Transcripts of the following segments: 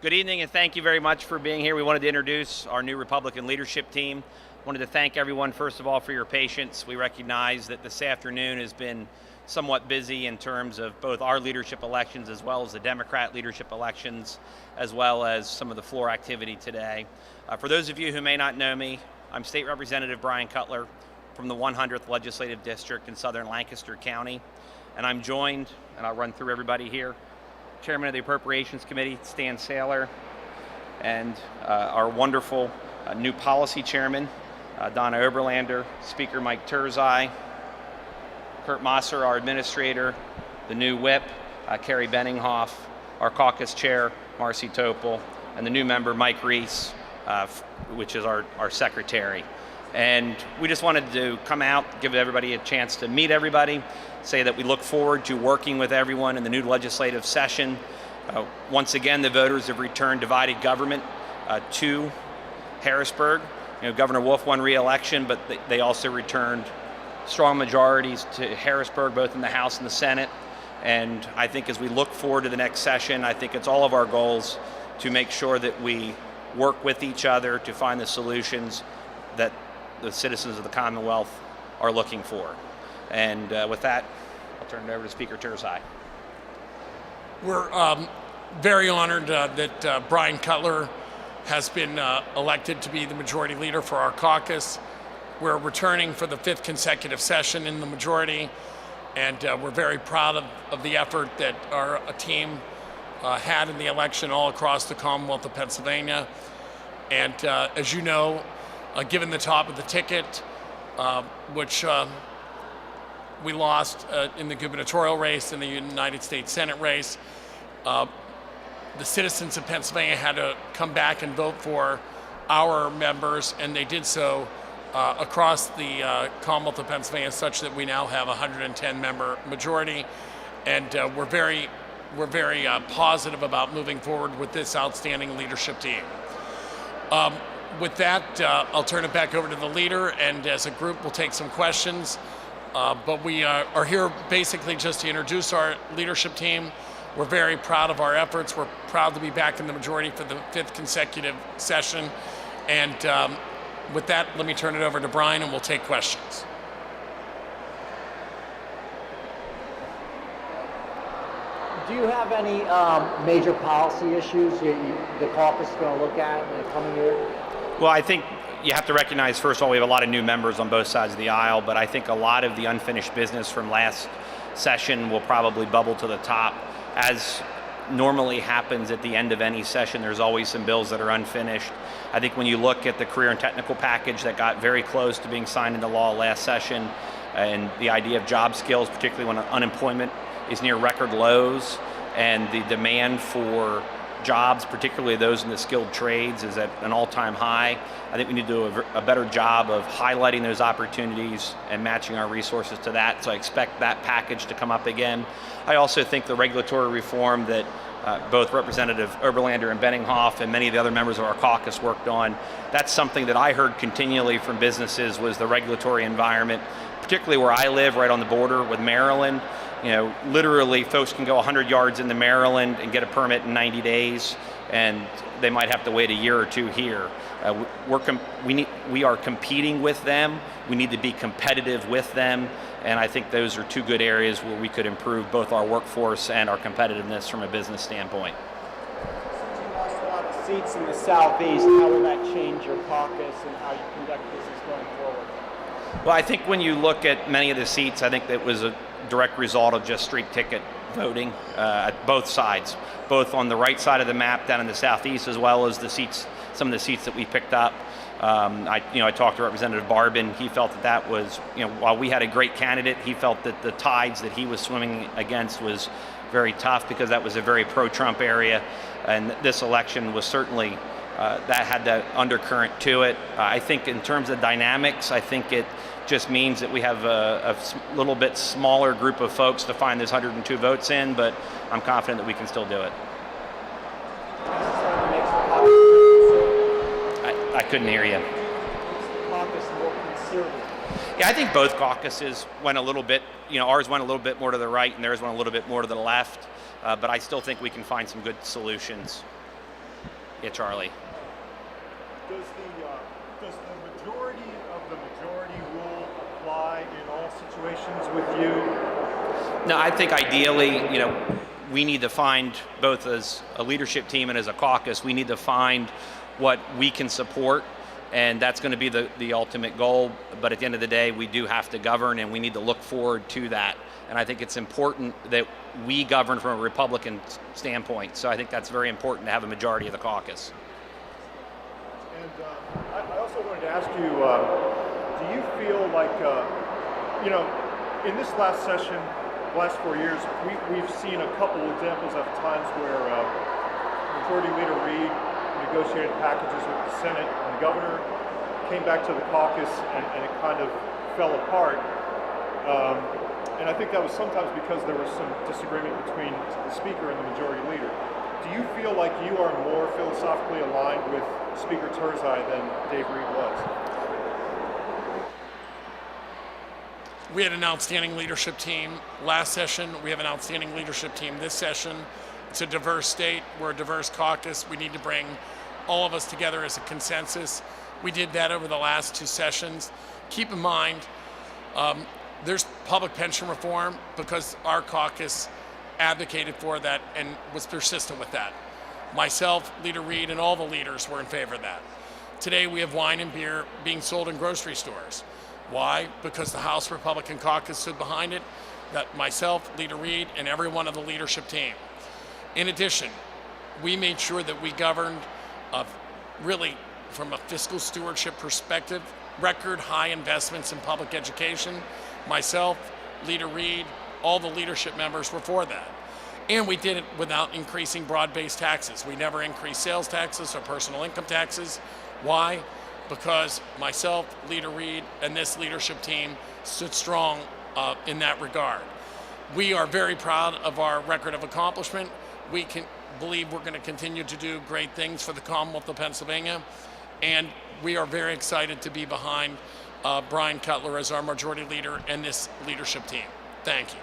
Good evening, and thank you very much for being here. We wanted to introduce our new Republican leadership team. Wanted to thank everyone, first of all, for your patience. We recognize that this afternoon has been somewhat busy in terms of both our leadership elections as well as the Democrat leadership elections, as well as some of the floor activity today. For those of you who may not know me, I'm State Representative Bryan Cutler from the 100th Legislative District in Southern Lancaster County. And I'm joined, and I'll run through everybody here, Chairman of the Appropriations Committee, Stan Saylor, and our wonderful new policy chairman, Donna Oberlander, Speaker Mike Turzai, Kurt Masser, our administrator, the new whip, Carrie Benninghoff, our caucus chair, Marcy Topol, and the new member, Mike Reese, which is our secretary. And we just wanted to come out, give everybody a chance to meet everybody, say that we look forward to working with everyone in the new legislative session. Once again, the voters have returned divided government to Harrisburg. Governor Wolf won re-election, but they also returned strong majorities to Harrisburg, both in the House and the Senate. And I think as we look forward to the next session, I think it's all of our goals to make sure that we work with each other to find the solutions that the citizens of the Commonwealth are looking for. And with that, I'll turn it over to Speaker Turzai. We're very honored that Bryan Cutler has been elected to be the majority leader for our caucus. We're returning for the 5th consecutive session in the majority, and we're very proud of the effort that our team had in the election all across the Commonwealth of Pennsylvania. And as you know, given the top of the ticket, which we lost in the gubernatorial race and the United States Senate race, the citizens of Pennsylvania had to come back and vote for our members, and they did so across the Commonwealth of Pennsylvania, such that we now have a 110-member majority, and we're very positive about moving forward with this outstanding leadership team. With that, I'll turn it back over to the leader, and as a group, we'll take some questions. But we are here basically just to introduce our leadership team. We're very proud of our efforts. We're proud to be back in the majority for the 5th consecutive session. And with that, let me turn it over to Bryan, and we'll take questions. Do you have any major policy issues the caucus is going to look at in the coming year? Well, I think you have to recognize, first of all, we have a lot of new members on both sides of the aisle, but I think a lot of the unfinished business from last session will probably bubble to the top. As normally happens at the end of any session, there's always some bills that are unfinished. I think when you look at the career and technical package that got very close to being signed into law last session, and the idea of job skills, particularly when unemployment is near record lows, and the demand for jobs, particularly those in the skilled trades, is at an all-time high. I think we need to do a better job of highlighting those opportunities and matching our resources to that. So I expect that package to come up again. I also think the regulatory reform that both Representative Oberlander and Benninghoff and many of the other members of our caucus worked on, that's something that I heard continually from businesses, was the regulatory environment, particularly where I live, right on the border with Maryland. Literally folks can go 100 yards into Maryland and get a permit in 90 days, and they might have to wait a year or two here. We are competing with them. We need to be competitive with them, and I think those are two good areas where we could improve both our workforce and our competitiveness from a business standpoint. Since you lost a lot of seats in the Southeast, how will that change your caucus and how you conduct business going forward? Well, I think when you look at many of the seats, I think that was a direct result of just straight ticket voting at both sides, both on the right side of the map down in the Southeast, as well as the seats, some of the seats that we picked up. I talked to Representative Barbin. He felt that was, while we had a great candidate, he felt that the tides that he was swimming against was very tough, because that was a very pro-Trump area, and this election was certainly that had that undercurrent to it. I think in terms of dynamics, I think it just means that we have a little bit smaller group of folks to find those 102 votes in, but I'm confident that we can still do it. I couldn't hear you. Caucus more conservative. Yeah, I think both caucuses went a little bit, ours went a little bit more to the right and theirs went a little bit more to the left, but I still think we can find some good solutions. Yeah, Charlie. Does the majority of the majority rule apply in all situations with you? No, I think ideally, we need to find, both as a leadership team and as a caucus, we need to find what we can support, and that's going to be the ultimate goal. But at the end of the day, we do have to govern, and we need to look forward to that. And I think it's important that we govern from a Republican standpoint. So I think that's very important to have a majority of the caucus. And I also wanted to ask you, do you feel like, in this last session, last 4 years, we've seen a couple examples of times where Majority Leader Reid negotiated packages with the Senate and the governor, came back to the caucus, and it kind of fell apart. And I think that was sometimes because there was some disagreement between the Speaker and the Majority Leader. Do you feel like you are more philosophically aligned with Speaker Turzai than Dave Reid was? We had an outstanding leadership team last session. We have an outstanding leadership team this session. It's a diverse state. We're a diverse caucus. We need to bring all of us together as a consensus. We did that over the last 2 sessions. Keep in mind, there's public pension reform because our caucus advocated for that and was persistent with that. Myself, Leader Reid, and all the leaders were in favor of that. Today we have wine and beer being sold in grocery stores. Why? Because the House Republican caucus stood behind it, that myself, Leader Reid, and every one of the leadership team. In addition, we made sure that we governed really from a fiscal stewardship perspective, record high investments in public education. Myself, Leader Reid, all the leadership members were for that. And we did it without increasing broad-based taxes. We never increased sales taxes or personal income taxes. Why? Because myself, Leader Reid, and this leadership team stood strong in that regard. We are very proud of our record of accomplishment. We can believe we're going to continue to do great things for the Commonwealth of Pennsylvania, and we are very excited to be behind Bryan Cutler as our majority leader and this leadership team. Thank you.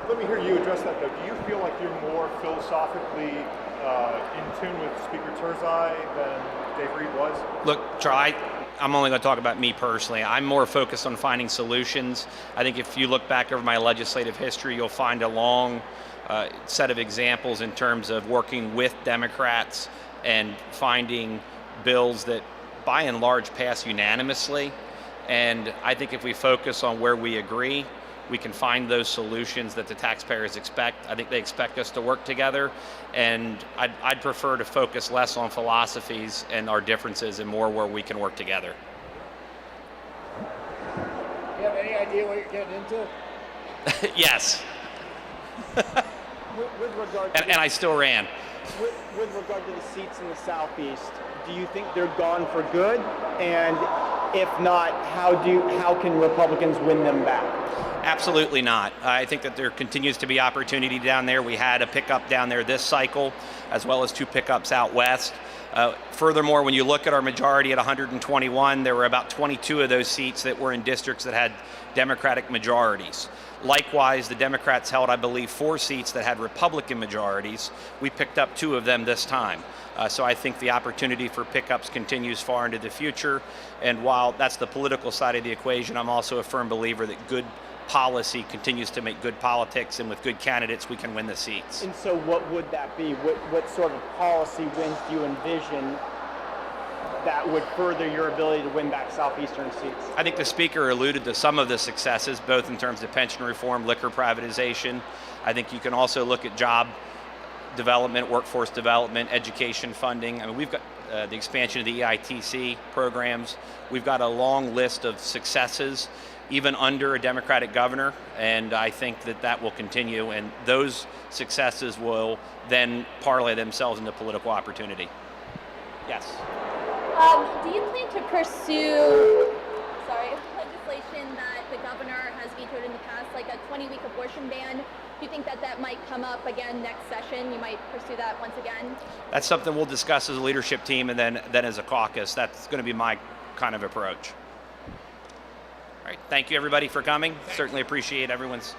Let me hear you address that, though. Do you feel like you're more philosophically in tune with Speaker Turzai than Dave Reid was? Look, Charlie, I'm only going to talk about me personally. I'm more focused on finding solutions. I think if you look back over my legislative history, you'll find a long set of examples in terms of working with Democrats and finding bills that by and large pass unanimously. And I think if we focus on where we agree, we can find those solutions that the taxpayers expect. I think they expect us to work together, and I'd prefer to focus less on philosophies and our differences and more where we can work together. Do you have any idea what you're getting into? Yes. With regard to And I still ran. with regard to the seats in the Southeast, do you think they're gone for good? And if not, how can Republicans win them back? Absolutely not. I think that there continues to be opportunity down there. We had a pickup down there this cycle, as well as 2 pickups out west. Furthermore, when you look at our majority at 121, there were about 22 of those seats that were in districts that had Democratic majorities. Likewise, the Democrats held, I believe, 4 seats that had Republican majorities. We picked up 2 of them this time. So I think the opportunity for pickups continues far into the future. And while that's the political side of the equation, I'm also a firm believer that good policy continues to make good politics, and with good candidates, we can win the seats. And so what would that be? What sort of policy wins do you envision that would further your ability to win back Southeastern seats? I think the Speaker alluded to some of the successes, both in terms of pension reform, liquor privatization. I think you can also look at job development, workforce development, education funding. I mean, we've got the expansion of the EITC programs. We've got a long list of successes, even under a Democratic governor, and I think that that will continue, and those successes will then parlay themselves into political opportunity. Yes. Do you plan to pursue, legislation that the governor has vetoed in the past, like a 20-week abortion ban? Do you think that that might come up again next session? You might pursue that once again? That's something we'll discuss as a leadership team, and then as a caucus. That's going to be my kind of approach. All right, thank you everybody for coming. Certainly appreciate everyone's